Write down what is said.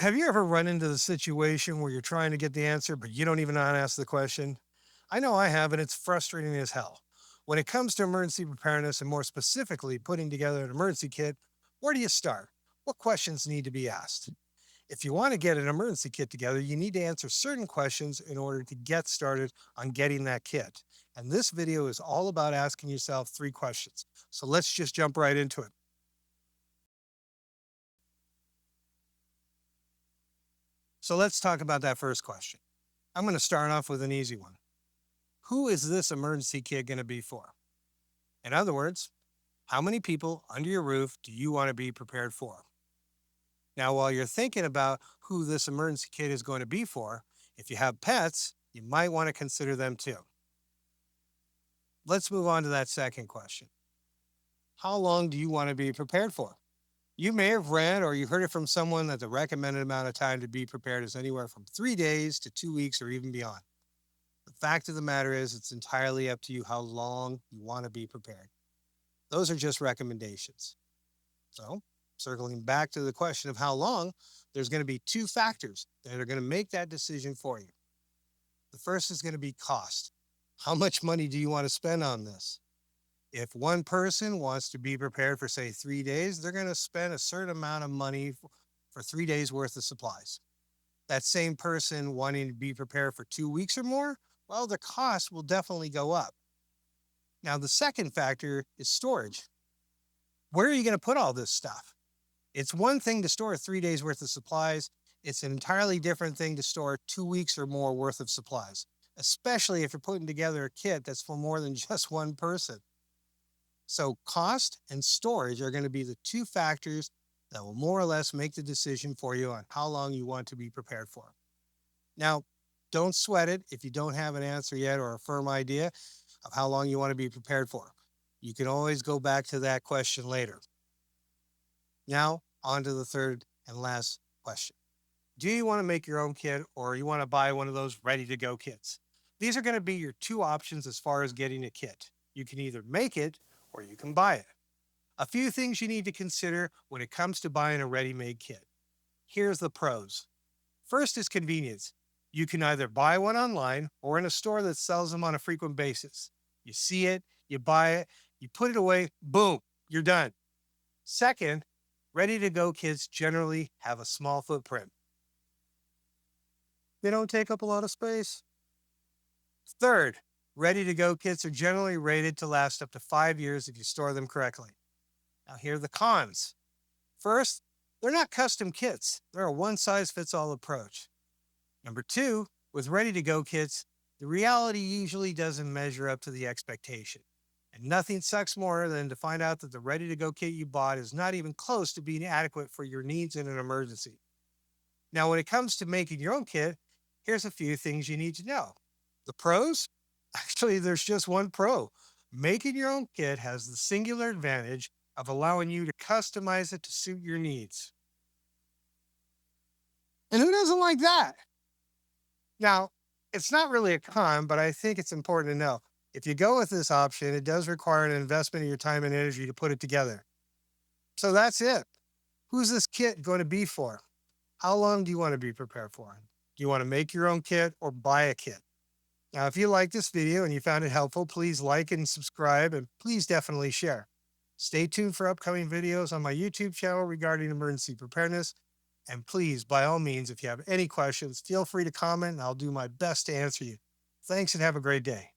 Have you ever run into the situation where you're trying to get the answer, but you don't even know how to ask the question? I know I have, and it's frustrating as hell. When it comes to emergency preparedness, and more specifically, putting together an emergency kit, where do you start? What questions need to be asked? If you want to get an emergency kit together, you need to answer certain questions in order to get started on getting that kit. And this video is all about asking yourself three questions. So let's just jump right into it. So let's talk about that first question. I'm going to start off with an easy one. Who is this emergency kit going to be for? In other words, how many people under your roof do you want to be prepared for? Now, while you're thinking about who this emergency kit is going to be for, if you have pets, you might want to consider them too. Let's move on to that second question. How long do you want to be prepared for? You may have read or you heard it from someone that the recommended amount of time to be prepared is anywhere from 3 days to 2 weeks or even beyond. The fact of the matter is, it's entirely up to you how long you want to be prepared. Those are just recommendations. So, circling back to the question of how long, there's going to be two factors that are going to make that decision for you. The first is going to be cost. How much money do you want to spend on this? If one person wants to be prepared for, say, 3 days, they're going to spend a certain amount of money for 3 days worth of supplies. That same person wanting to be prepared for 2 weeks or more, well, the cost will definitely go up. Now, the second factor is storage. Where are you going to put all this stuff? It's one thing to store 3 days worth of supplies. It's an entirely different thing to store 2 weeks or more worth of supplies, especially if you're putting together a kit that's for more than just one person. So cost and storage are going to be the two factors that will more or less make the decision for you on how long you want to be prepared for. Now, don't sweat it if you don't have an answer yet or a firm idea of how long you want to be prepared for. You can always go back to that question later. Now, on to the third and last question. Do you want to make your own kit or you want to buy one of those ready to go kits? These are going to be your two options as far as getting a kit. You can either make it or you can buy it. A few things you need to consider when it comes to buying a ready-made kit. Here's the pros. First is convenience. You can either buy one online or in a store that sells them on a frequent basis. You see it, you buy it, you put it away, boom, you're done. Second, ready-to-go kits generally have a small footprint. They don't take up a lot of space. Third, ready-to-go kits are generally rated to last up to 5 years if you store them correctly. Now, here are the cons. First, they're not custom kits. They're a one-size-fits-all approach. Number two, with ready-to-go kits, the reality usually doesn't measure up to the expectation. And nothing sucks more than to find out that the ready-to-go kit you bought is not even close to being adequate for your needs in an emergency. Now, when it comes to making your own kit, here's a few things you need to know. The pros? Actually, there's just one pro. Making your own kit has the singular advantage of allowing you to customize it to suit your needs. And who doesn't like that? Now, it's not really a con, but I think it's important to know. If you go with this option, it does require an investment of your time and energy to put it together. So that's it. Who's this kit going to be for? How long do you want to be prepared for? Do you want to make your own kit or buy a kit? Now, if you like this video and you found it helpful, please like and subscribe, and please definitely share. Stay tuned for upcoming videos on my YouTube channel regarding emergency preparedness. And please, by all means, if you have any questions, feel free to comment and I'll do my best to answer you. Thanks and have a great day.